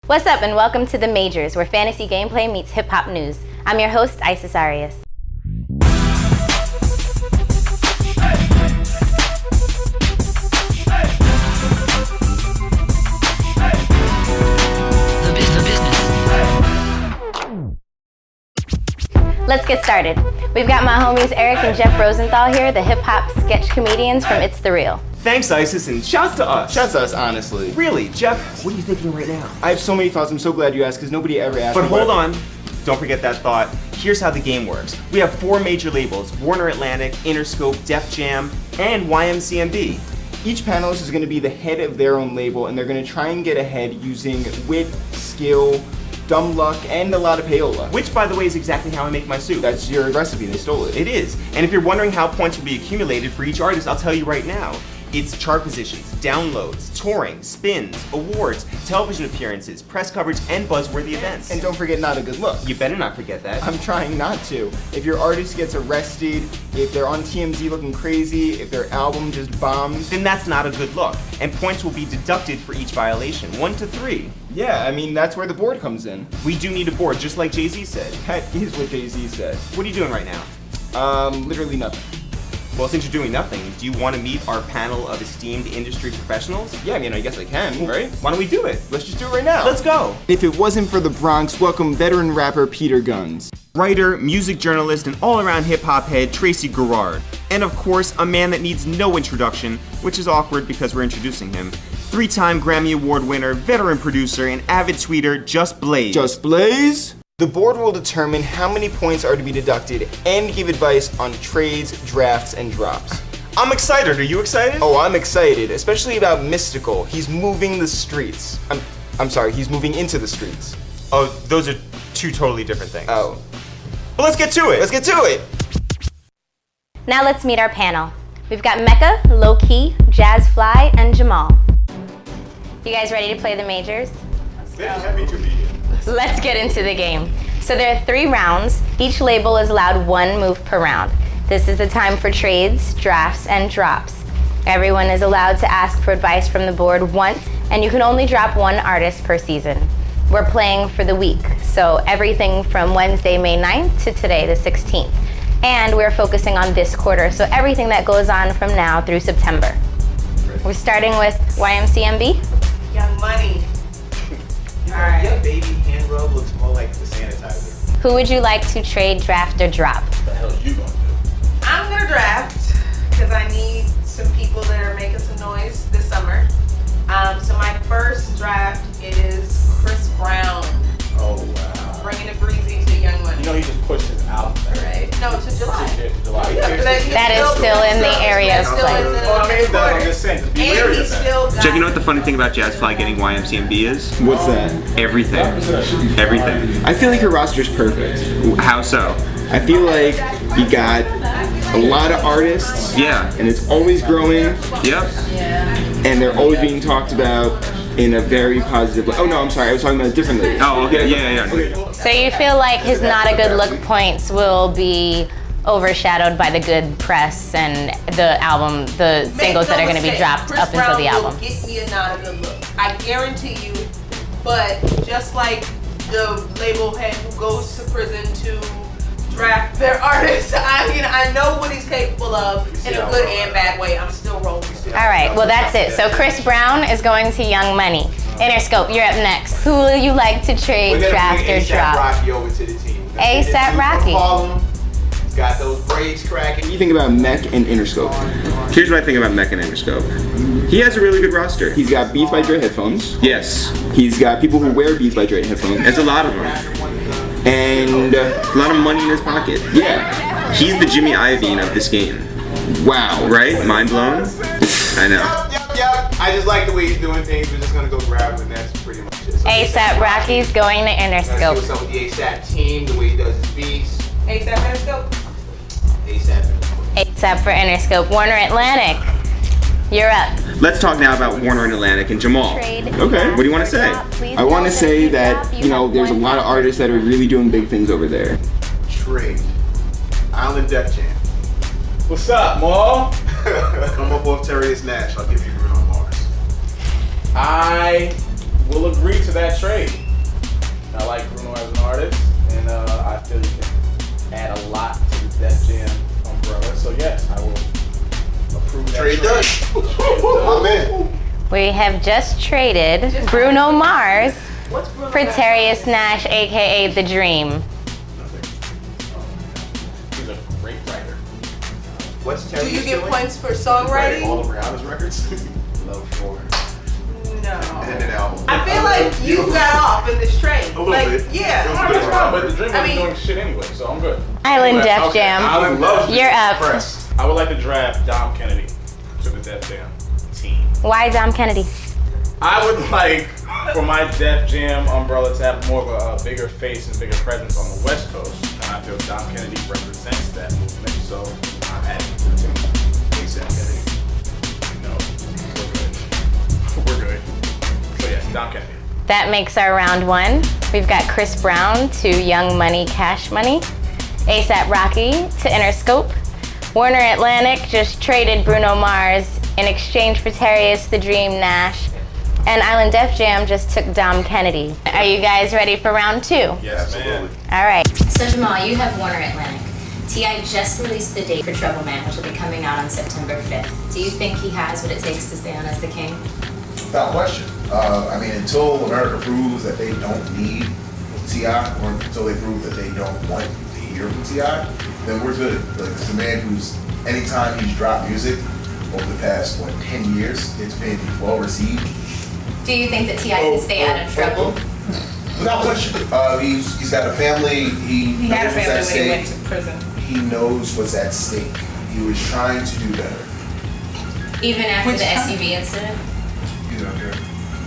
What's up and welcome to the Majors, where fantasy gameplay meets hip-hop news. I'm your host, Isis Arias. Let's get started. We've got my homies Eric and Jeff Rosenthal here, the hip-hop sketch comedians from It's The Real. Thanks, Isis, and shouts to us. Shouts to us, honestly. Really, Jeff, what are you thinking right now? I have so many thoughts. I'm so glad you asked, because nobody ever asked me. But hold on. Don't forget that thought. Here's how the game works. We have 4 major labels: Warner Atlantic, Interscope, Def Jam, and YMCMB. Each panelist is going to be the head of their own label, and they're going to try and get ahead using wit, skill, dumb luck, and a lot of payola. Which, by the way, is exactly how I make my soup. That's your recipe. They stole it. It is. And if you're wondering how points will be accumulated for each artist, I'll tell you right now. It's chart positions, downloads, touring, spins, awards, television appearances, press coverage, and buzzworthy events. And don't forget not a good look. You better not forget that. I'm trying not to. If your artist gets arrested, if they're on TMZ looking crazy, if their album just bombs, then that's not a good look. And points will be deducted for each violation, 1 to 3. Yeah, I mean, that's where the board comes in. We do need a board, just like Jay-Z said. That is what Jay-Z said. What are you doing right now? Literally nothing. Well, since you're doing nothing, do you want to meet our panel of esteemed industry professionals? Yeah, I mean, I guess I can, right? Why don't we do it? Let's just do it right now. Let's go. If it wasn't for the Bronx, welcome veteran rapper Peter Guns. Writer, music journalist, and all-around hip-hop head Tracy Garrard. And of course, a man that needs no introduction, which is awkward because we're introducing him. 3-time Grammy Award winner, veteran producer, and avid tweeter, Just Blaze. Just Blaze? The board will determine how many points are to be deducted and give advice on trades, drafts, and drops. I'm excited. Are you excited? Oh, I'm excited, especially about Mystical. He's moving the streets. I'm sorry, he's moving into the streets. Oh, those are 2 totally different things. Oh. Well, let's get to it. Let's get to it. Now let's meet our panel. We've got Mecca, Low-Key, Jazzfly, and Jamal. You guys ready to play the Majors? Very happy to be here. Let's get into the game. So there are 3 rounds. Each label is allowed 1 move per round. This is the time for trades, drafts, and drops. Everyone is allowed to ask for advice from the board once, and you can only drop 1 artist per season. We're playing for the week, so everything from Wednesday, May 9th to today, the 16th. And we're focusing on this quarter, so everything that goes on from now through September. We're starting with YMCMB. Young Money. Alright. Your baby hand rub looks more like the sanitizer. Who would you like to trade, draft, or drop? What the hell are you gonna do? I'm gonna draft because I need some people that are making some noise this summer. So my first draft is Chris Brown. Oh wow. Bringing the breezy to Young Money. You know he just pushed his album. Right. No, to July. That is still in the area of play. Oh, I mean, it does. I'm just saying. Be And wary he's of that. still got Jeff, you know what the funny thing about Jazzfly getting YMCMB is? What's that? Everything. Everything. I feel like her roster's perfect. How so? I feel like you got a lot of artists. Yeah. And it's always growing, Yep. and they're always being talked about in a very positive way. Oh no, I'm sorry, I was talking about a different lady. Oh, okay. Yeah. Okay. So you feel like his not a good look points will be overshadowed by the good press and the album, the singles that are going to be dropped up until the album. Chris Brown will get me a not a good look. I guarantee you. But just like the label head who goes to prison to draft their artists, I know what he's capable of in a good and bad way. I'm still rolling. All right, well that's it. So Chris Brown is going to Young Money. Interscope, you're up next. Who will you like to trade, draft, or drop? Rocky over to the team. A$AP Rocky. He's got those braids cracking. What do you think about Mech and Interscope? Here's what I think about Mech and Interscope. He has a really good roster. He's got Beats by Dre headphones. Yes. He's got people who wear Beats by Dre headphones. There's a lot of them. And A lot of money in his pocket. yeah. He's the Jimmy Iovine of this game. Wow. Right? Mind blown? I know. Yep. I just like the way he's doing things. We're just gonna go grab him, and that's pretty much it. So A$AP Rocky's going to Let's see Interscope. what's up with the A$AP team, the way he does his beats. A$AP Interscope. A$AP. A$AP for Interscope. Warner Atlantic, you're up. Let's talk now about Warner and Atlantic and Jamal. Okay. What do you want to say? I want to say that, you know, there's a lot of artists that are really doing big things over there. Trade. Island Def Jam. What's up, Maul? Come up off Terrius Nash. I'll give you Bruno Mars. I will agree to that trade. I like Bruno as an artist, and I feel you can add a lot to the Def Jam umbrella. So yes, I will approve that Trade done. I'm in. We have just traded Bruno Mars What's Bruno for got? Terrius Nash, aka The Dream. He's a great writer. What's Do Terry you get doing? points for All songwriting? of Rihanna's records. Love for No. and an album. I feel like you got off in this trade. A little like, bit. Yeah. Alright, that's fine, but the Dream I wasn't mean- doing shit anyway, so I'm good. Island Def Okay, Jam. I would love You're up. press. I would like to draft Dom Kennedy to the Def Jam team. Why Dom Kennedy? I would like for my Def Jam umbrella to have more of a bigger face and bigger presence on the West Coast, and I feel Dom Kennedy represents that movement, so I'm adding to the team. ASAP Kennedy. No, we're good. We're good. So yes, Dom Kennedy. That makes our round one. We've got Chris Brown to Young Money, Cash Money, ASAP Rocky to Interscope. Warner Atlantic just traded Bruno Mars in exchange for Terrius The Dream Nash. And Island Def Jam just took Dom Kennedy. Are you guys ready for round two? Yes, man. All right. So Jamal, you have Warner Atlantic. T.I. just released the date for Trouble Man, which will be coming out on September 5th. Do you think he has what it takes to stay on as the king? Without question. I mean, until America proves that they don't need T.I., or until they prove that they don't want to hear from T.I., then we're good. Like, it's a man who's, anytime he's dropped music over the past, 10 years, it's been well received. Do you think that T.I. can stay out of trouble? Without question. He's got a family. He had a knows what's at family when he went stake. to prison. He knows what's at stake. He was trying to do better. Even after Which the time? SUV incident? You know,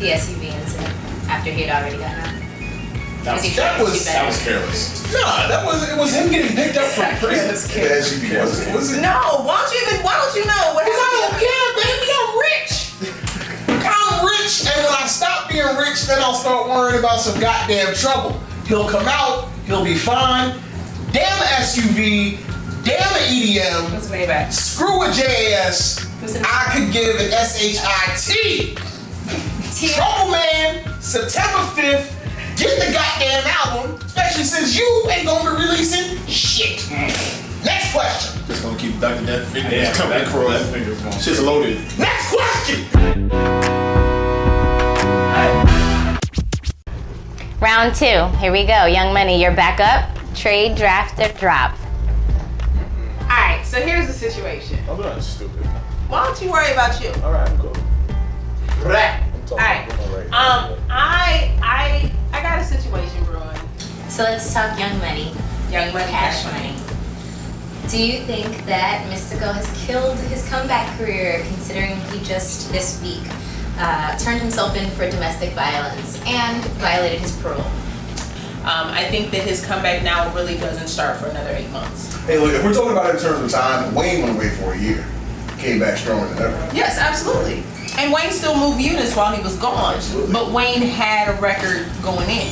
The SUV incident, after he had already gotten out? Was he that trying to do was better? careless. Nah, it was him getting picked up from prison. That's The SUV was it? No, why don't you know what Because I happened? don't care, baby. I'm rich. I'm rich, and when I stop being rich, then I'll start worrying about some goddamn trouble. He'll come out. He'll be fine. Damn the SUV. Damn the EDM. That's way back. Screw a JAS. I could give an SHIT. Trouble Man, September 5th. Get the goddamn album, especially since you ain't gonna be releasing shit. Next question. Just gonna keep Dr. Death fingers Yeah, coming that across. finger's going. Shit's loaded. Next question. Round two. Here we go. Young Money, you're back up. Trade, draft, or drop. Alright, so here's the situation. I'm doing stupid. Why don't you worry about you? All right, I'm cool. Right. I'm talking Alright. about Bruno right now. I got a situation brewing. So let's talk Young Money, Young Money, Cash Money. Do you think that Mystical has killed his comeback career, considering he just this week turned himself in for domestic violence and violated his parole? I think that his comeback now really doesn't start for another 8 months. Hey, look, if we're talking about it in terms of time, Wayne went away for a year. Came back stronger than ever. Yes, absolutely. And Wayne still moved units while he was gone. Absolutely. But Wayne had a record going in.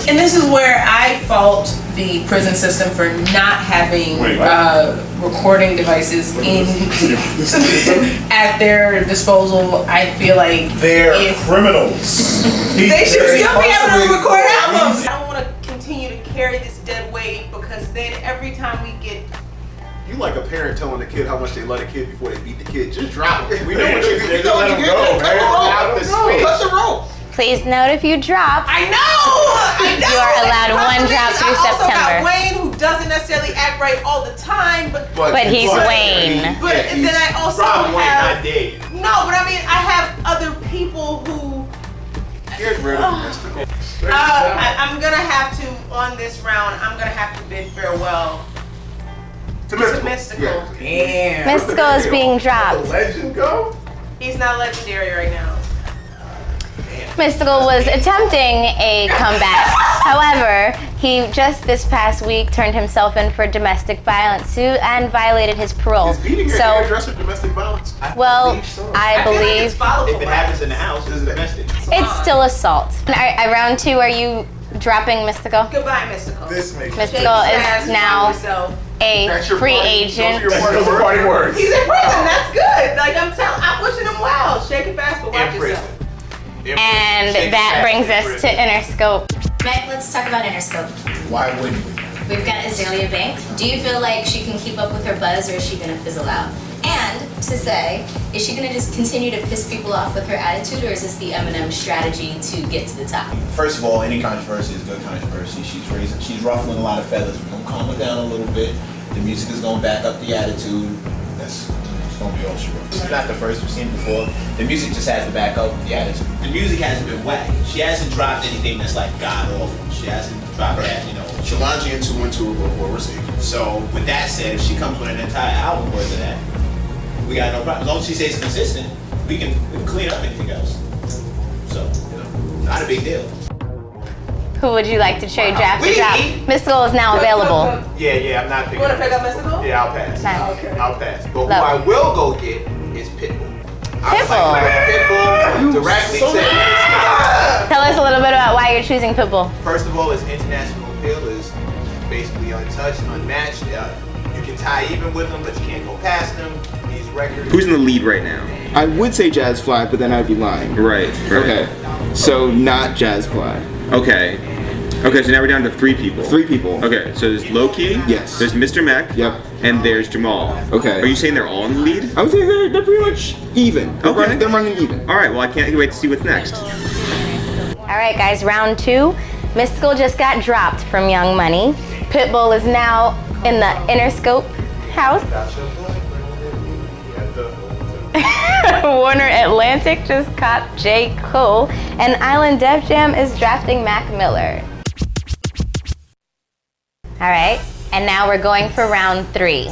And this is where I fault the prison system for not having Wait, what? recording devices in at their disposal. I feel like They're if criminals. they should They're still be able to incarcerated record for a albums. reason. I don't want to continue to carry this dead weight because then every time we get You like a parent telling the kid how much they love the kid before they beat the kid. Just drop it. We know what you They we know what let you him go, get. man. Cut Let the him go. rope. Cut the rope. Please note if you drop, I know! You are allowed one drop through I also September. got Wayne, who doesn't necessarily act right all the time, but But he's Wayne. But then I also Rob Wayne, have not Dave. no. But I mean, I have other people who Get rid of Mystical. I'm gonna have to on this round. I'm gonna have to bid farewell To to Mystical. Yeah. Damn, Mystical is being dropped. Legend go. he's not legendary right now. Mystical was attempting a comeback. However, he just this past week turned himself in for domestic violence suit and violated his parole. Is beating your So, hairdresser domestic violence? well, I I feel like believe it's followable. If it happens in the house, it's domestic. it's still assault. Round two, are you dropping Mystical? Goodbye, Mystical. This makes Mystical is now a That's your free party- agent. those are your Those are party words. He's in prison. That's good. Like I'm wishing him well. Shake it fast, but watch In prison. yourself. And that brings us to Interscope. Meg, let's talk about Interscope. Why wouldn't we? We've got Azalea Bank. Do you feel like she can keep up with her buzz, or is she gonna fizzle out? And to say, is she gonna just continue to piss people off with her attitude, or is this the Eminem strategy to get to the top? First of all, any controversy is good controversy. She's ruffling a lot of feathers. We're gonna calm her down a little bit. The music is gonna back up the attitude. It's gonna be all she wrote. She's not the first we've seen before. The music just has to back up the attitude. The music hasn't been whack. She hasn't dropped anything that's like god awful. She hasn't dropped that, you know. Shalanji and 212 were well received. So with that said, if she comes with an entire album worth of that, we got no problem. As long as she stays consistent, we can clean up anything else. So, you know, not a big deal. Who would you like to trade draft to drop? Mystical is now available. Yeah, I'm not picking. You wanna pick up Mystical? Yeah, I'll pass. Nice. Okay. I'll pass. But who Love. I will go get is Pitbull. Pitbull? Pitbull directly said. Tell us a little bit about why you're choosing Pitbull. First of all, his international appeal is basically untouched, unmatched. You can tie even with him, but you can't go past him. These records. Who's in the lead right now? I would say Jazz Fly, but then I'd be lying. Right. Okay. So not Jazz Fly. Okay. Okay, so now we're down to 3 people. 3 people. Okay, so there's Loki. Yes. There's Mr. Mech. Yep. And there's Jamal. Okay. Are you saying they're all in the lead? I would say they're pretty much even. Okay. They're running even. All right, well, I can't wait to see what's next. All right, guys, round 2. Mystical just got dropped from Young Money. Pitbull is now in the Interscope house. Warner Atlantic just caught J. Cole. And Island Def Jam is drafting Mac Miller. All right, and now we're going for round 3.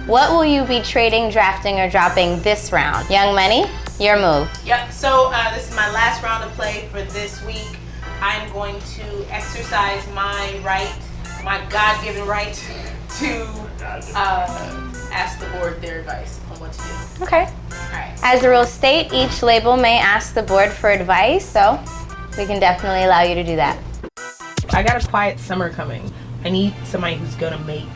What will you be trading, drafting, or dropping this round? Young Money, your move. Yep, so this is my last round of play for this week. I'm going to exercise my right, my God-given right to ask the board their advice on what to do. Okay. All right. As the rules state, each label may ask the board for advice, so we can definitely allow you to do that. I got a quiet summer coming. I need somebody who's gonna make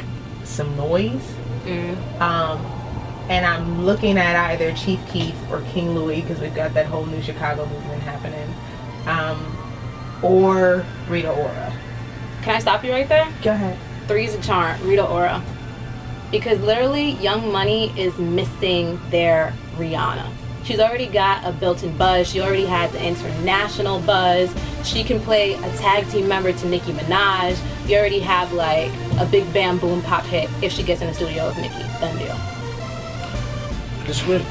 some noise. And I'm looking at either Chief Keef or King Louis, because we've got that whole new Chicago movement happening, or Rita Ora. Can I stop you right there? Go ahead. 3's a charm, Rita Ora. Because literally, Young Money is missing their Rihanna. She's already got a built-in buzz. She already has an international buzz. She can play a tag team member to Nicki Minaj. You already have like a big bam boom pop hit if she gets in the studio with Nicki. Done deal. I disagree.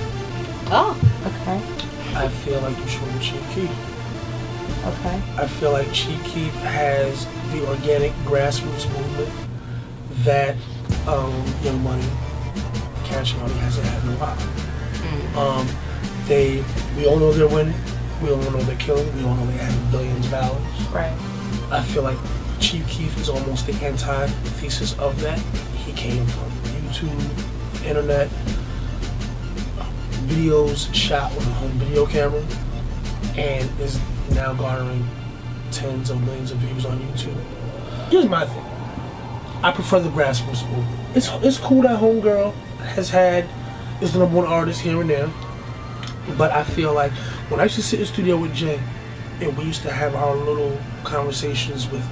Oh. Okay. I feel like you should with Chief Keef. Okay. I feel like Chief Keef has the organic grassroots movement that Young Money, Cash Money hasn't had in a while. We all know they're winning. We all know they're killing. We all know they have billions of dollars. Right. I feel like Chief Keef is almost the antithesis of that. He came from YouTube, internet, videos shot with a home video camera, and is now garnering tens of millions of views on YouTube. Here's my thing. I prefer the grassroots movement. It's cool that Homegirl is the #1 artist here and there, but I feel like when I used to sit in the studio with Jay, and we used to have our little conversations with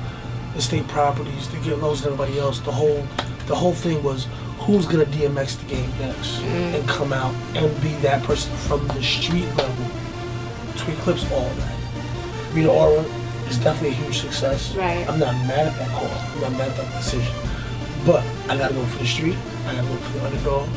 estate properties to get lows than everybody else, the whole thing was who's gonna DMX the game next and come out and be that person from the street level. Tweet Clips, all that. Rita Ora is definitely a huge success. Right. I'm not mad at that call. I'm not mad at that decision. But I gotta go for the street. I gotta go for the underdog.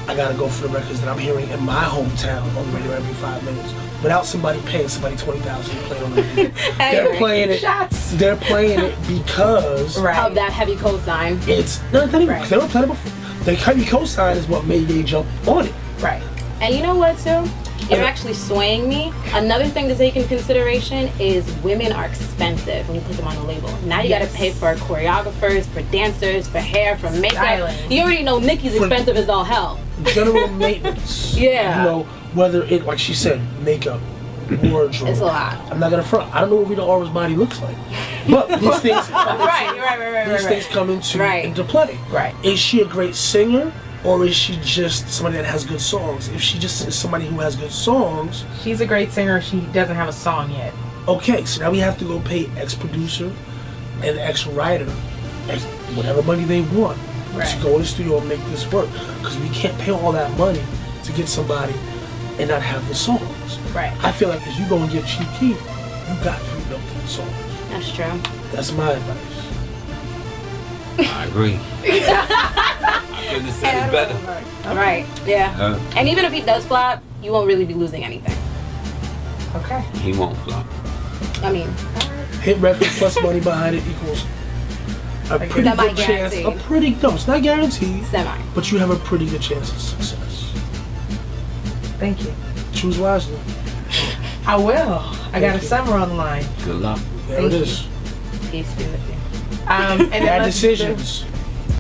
I gotta go for the records that I'm hearing in my hometown on the radio every 5 minutes without somebody paying somebody $20,000 to play on the radio. They're playing it. Shots. They're playing it because Of that heavy cosign. it's not even because they don't play it before. The heavy cosign is what made they jump on it. Right. And you know what, too? You're actually swaying me. Another thing to take in consideration is women are expensive when you put them on the label. Now you gotta pay for choreographers, for dancers, for hair, for makeup. Styling. You already know Nicki's expensive as all hell. General maintenance. Yeah. You know, whether it, like she said, makeup, wardrobe. It's a lot. I'm not gonna front. I don't know what Rita Ora's body looks like. But these things come into, Right. these things come into play. Right. Is she a great singer? Or is she just somebody that has good songs? If she just is somebody who has good songs... She's a great singer. She doesn't have a song yet. Okay, so now we have to go pay X producer and X writer X whatever money they want to go in the studio and make this work. Because we can't pay all that money to get somebody and not have the songs. Right. I feel like if you go and get Chief Keef, you got 3 built-in songs. That's true. That's my advice. I agree. I couldn't have said it better. Right. Yeah. And even if he does flop, you won't really be losing anything. Okay. He won't flop. I mean, hit record plus money behind it equals a pretty good chance. No, it's not guaranteed. Semi. But you have a pretty good chance of success. Thank you. Choose wisely. I will. I got a summer on the line. Good luck. There it is. Peace be with you. And bad decisions.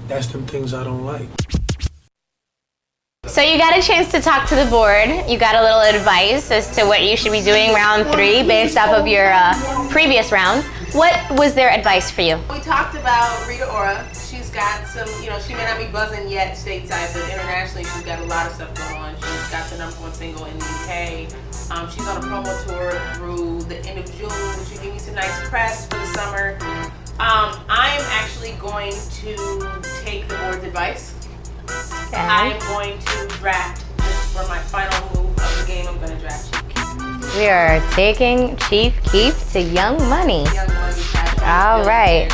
That's them things I don't like. So you got a chance to talk to the board. You got a little advice as to what you should be doing round 3 based off of your previous rounds. What was their advice for you? We talked about Rita Ora. She's got some, she may not be buzzing yet stateside, but internationally she's got a lot of stuff going on. She's got the #1 single in the UK. She's on a promo tour through the end of June, which should give me some nice press for the summer. I am actually going to take the board's advice. Okay. I'm going to draft, for my final move of the game, I'm going to draft Chief Keef. We are taking Chief Keef to Young Money. Young Money, All right.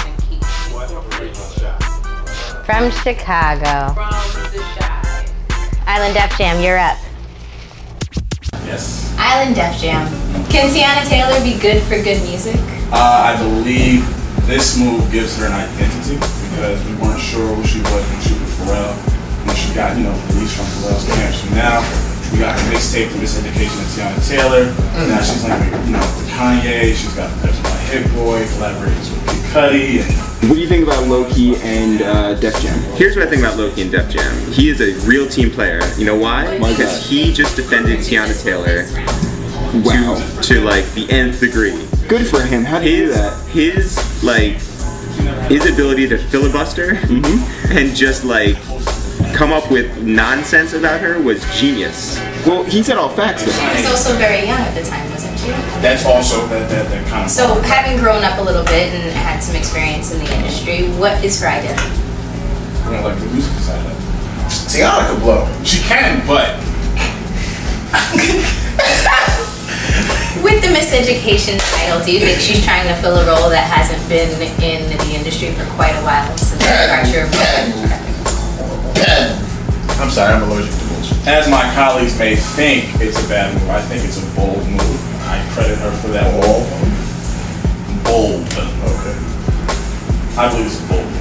From Chicago. From the Shy. Island Def Jam, you're up. Yes. Island Def Jam. Can Tiana Taylor be good for good music? I believe this move gives her an identity because we weren't sure who she was when she was with Pharrell. When she got, released from Pharrell's camp. So now we got her mixtape through this indication of Tiana Taylor. Now she's like, with Kanye. She's got the by Hit Boy, collaborations with Kid Cudi. What do you think about Low-Key and Def Jam? Here's what I think about Low-Key and Def Jam. He is a real team player. You know why? Because he just defended Tiana Taylor to like the nth degree. Good for him. How do you do that? His ability to filibuster and just come up with nonsense about her was genius. Well, he said all facts though. She was also very young at the time, wasn't she? That's also that kind of. So, having grown up a little bit and had some experience in the industry, what is her identity? I don't like the music side of it. Tiana could blow. She can, but. With the Miseducation title, do you think she's trying to fill a role that hasn't been in the industry for quite a while since the departure of I'm sorry, I'm allergic to bullshit. As my colleagues may think it's a bad move, I think it's a bold move. I credit her for that bold. Okay. I believe it's a bold move.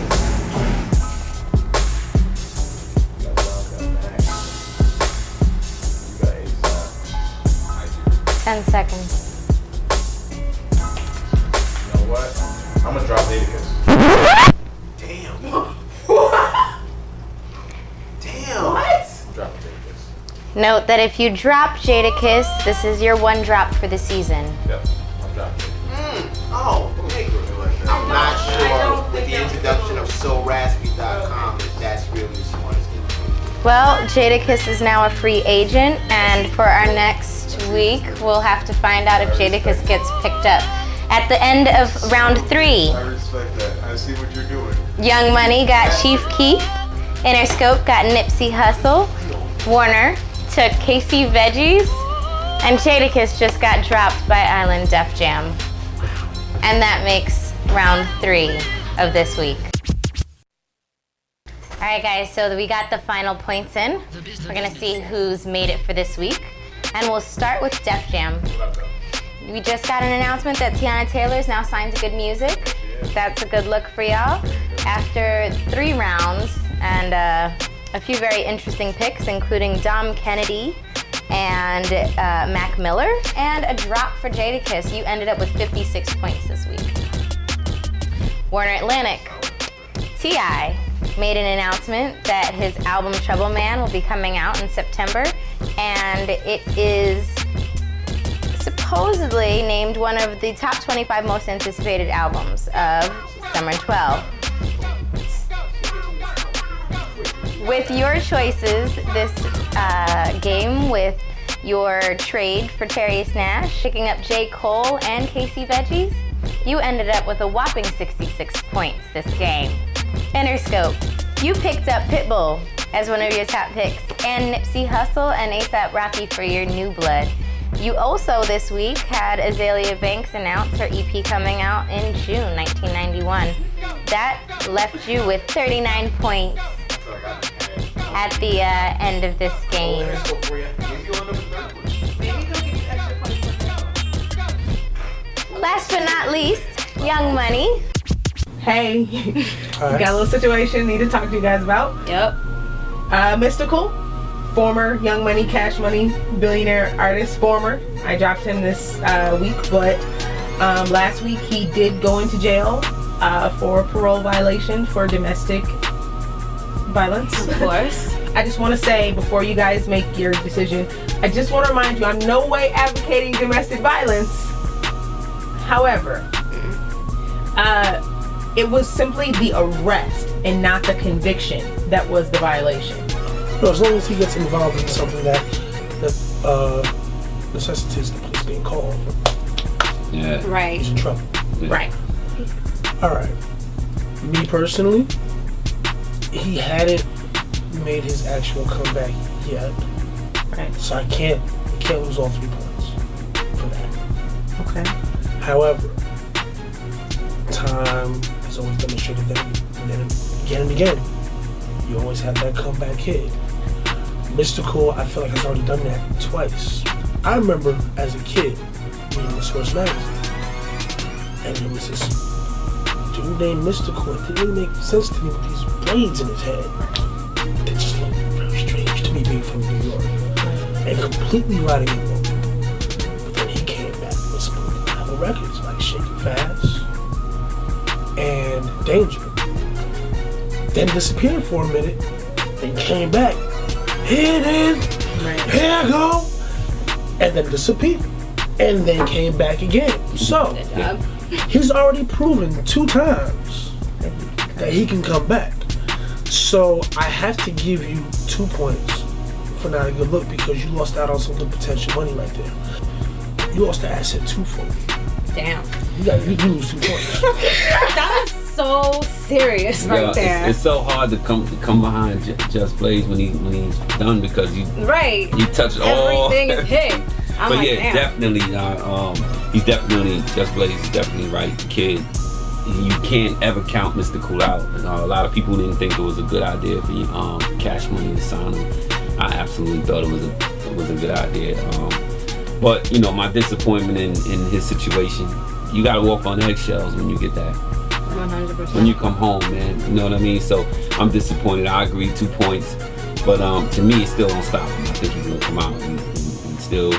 10 seconds. You know what? I'm gonna drop Jadakiss. Damn. What? I'm dropping Jadakiss. Note that if you drop Jadakiss, this is your 1 drop for the season. Yep, I'm dropping Jadakiss. Oh, okay. I'm not sure with the introduction of SoRaspy.com if that's really the smartest thing to do. Well, Jadakiss is now a free agent, and for our next week, we'll have to find out if Jadakiss gets picked up. At the end of round 3, I respect that. I see what you're doing. Young Money got Chief Keef, Interscope got Nipsey Hussle, Warner took Casey Veggies, and Jadakiss just got dropped by Island Def Jam. And that makes round 3 of this week. Alright guys, so we got the final points in. We're gonna see who's made it for this week. And we'll start with Def Jam. We just got an announcement that Tiana Taylor's now signed to Good Music. That's a good look for y'all. After 3 rounds and a few very interesting picks, including Dom Kennedy and Mac Miller, and a drop for Jadakiss, you ended up with 56 points this week. Warner Atlantic. T.I. made an announcement that his album Trouble Man will be coming out in September, and it is supposedly named one of the top 25 most anticipated albums of Summer 12. With your choices this game with your trade for Terry Nash, picking up J. Cole and Casey Veggies, you ended up with a whopping 66 points this game. Interscope, you picked up Pitbull as one of your top picks, and Nipsey Hussle and A$AP Rocky for your new blood. You also this week had Azalea Banks announce her EP coming out in June 1991. That left you with 39 points at the end of this game. Last but not least, Young Money. Hey, got a little situation need to talk to you guys about. Yep. Mystical, former Young Money, Cash Money, billionaire artist, former. I dropped him this week, but last week he did go into jail for parole violation for domestic violence. Of course. I just want to say before you guys make your decision, I just want to remind you I'm no way advocating domestic violence. However, it was simply the arrest and not the conviction that was the violation. No, as long as he gets involved in something that necessitates the police being called. Yeah. Right. He's in trouble. Yeah. Right. All right. Me personally, he hadn't made his actual comeback yet. Right. So I can't lose all 3 points for that. Okay. However, time has always demonstrated that again and again, you always have that comeback hit. Mystical, I feel like has already done that twice. I remember as a kid reading the Source magazine, and there was this dude named Mystical. It didn't really make sense to me with these braids in his head. They just looked very strange to me being from New York and completely writing it wrong. But then he came back with some level records like Shaking Fast and Danger. Then disappeared for a minute, then came back. Here it is, here I go, and then disappeared, and then came back again. So, he's already proven 2 times that he can come back. So, I have to give you 2 points for not a good look because you lost out on some good potential money right there. You lost the asset twofold. Damn. You lose 2 points. That was so serious right there. It's so hard to come behind Just Blaze when he's done because you touch all everything is hit. I'm but like, yeah, damn. definitely, he's definitely Just Blaze is definitely right, kid. You can't ever count Mystical out. A lot of people didn't think it was a good idea for Cash Money to sign him. I absolutely thought it was a good idea. But you know, my disappointment in his situation, you gotta walk on eggshells when you get that. 100%. When you come home, man, you know what I mean? So I'm disappointed. I agree, 2 points, but to me, it still don't stop him. I think he's gonna come out and still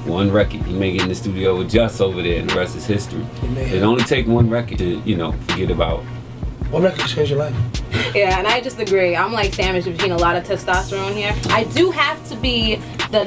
one record. He may get in the studio with Just over there, and the rest is history. It only take one record to, forget about. One record can change your life. Yeah, and I just agree. I'm like sandwiched between a lot of testosterone here. I do have to be the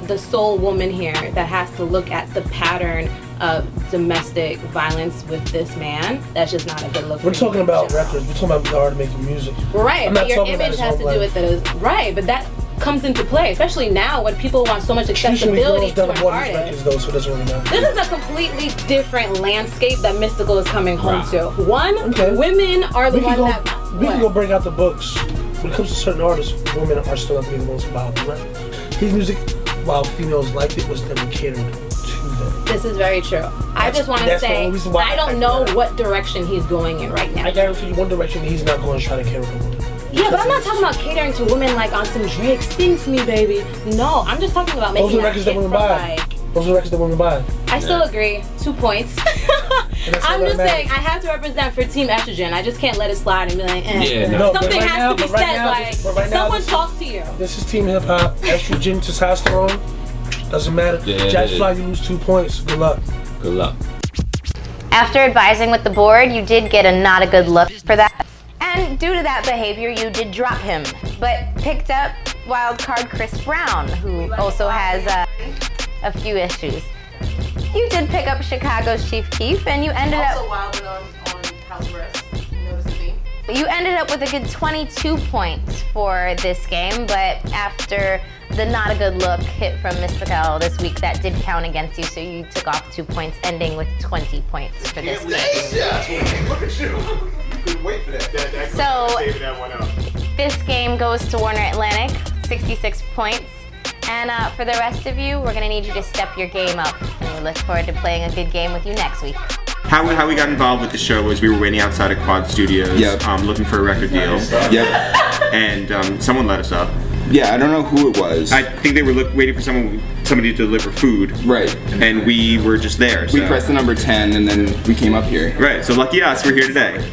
the sole woman here that has to look at the pattern of domestic violence with this man. That's just not a good look. We're talking about records. We're talking about the art of making music. Right, but your image has to do with it. Right, but that comes into play, especially now when people want so much accessibility to an artist. Records, though, so it doesn't really matter. This is a completely different landscape that Mystical is coming home to. One, okay. Women are the ones that... We can go break out the books. When it comes to certain artists, women are still not being the ones who buy the record. His music, while females liked it, was never catered to them. This is very true. I just want to say, I don't know what direction he's going in right now. I guarantee you one direction he's not going to try to cater to women. Yeah, but I'm not talking about catering to women like on some Drake, sing to me, baby. No, I'm just talking about making those are records that women buy. Those are records that women buy. I still agree. 2 points. I'm just saying, I have to represent for Team Estrogen. I just can't let it slide and be like, something has to be said. Someone talk to you. This is Team Hip Hop. Estrogen, testosterone. Doesn't matter. Jazz Fly, you lose 2 points. Good luck. Good luck. After advising with the board, you did get a not a good look for that. And due to that behavior, you did drop him, but picked up wildcard Chris Brown, who also has a few issues. You did pick up Chicago's Chief Keef, and you ended also wilding on house arrest. You notice me? You ended up with a good 22 points for this game, but after the not a good look hit from Mystical this week, that did count against you, so you took off 2 points, ending with 20 points for this game. Look at you. You couldn't wait for that. So, Saving that one up. this game goes to Warner Atlantic, 66 points. And for the rest of you, we're gonna need you to step your game up. And we look forward to playing a good game with you next week. How we got involved with the show was we were waiting outside of Quad Studios, looking for a record deal. Yep. And someone let us up. Yeah, I don't know who it was. I think they were waiting for somebody to deliver food. Right. And we were just there. We pressed the number 10 and then we came up here. Right, so lucky us, we're here today.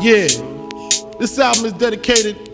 Yeah, this album is dedicated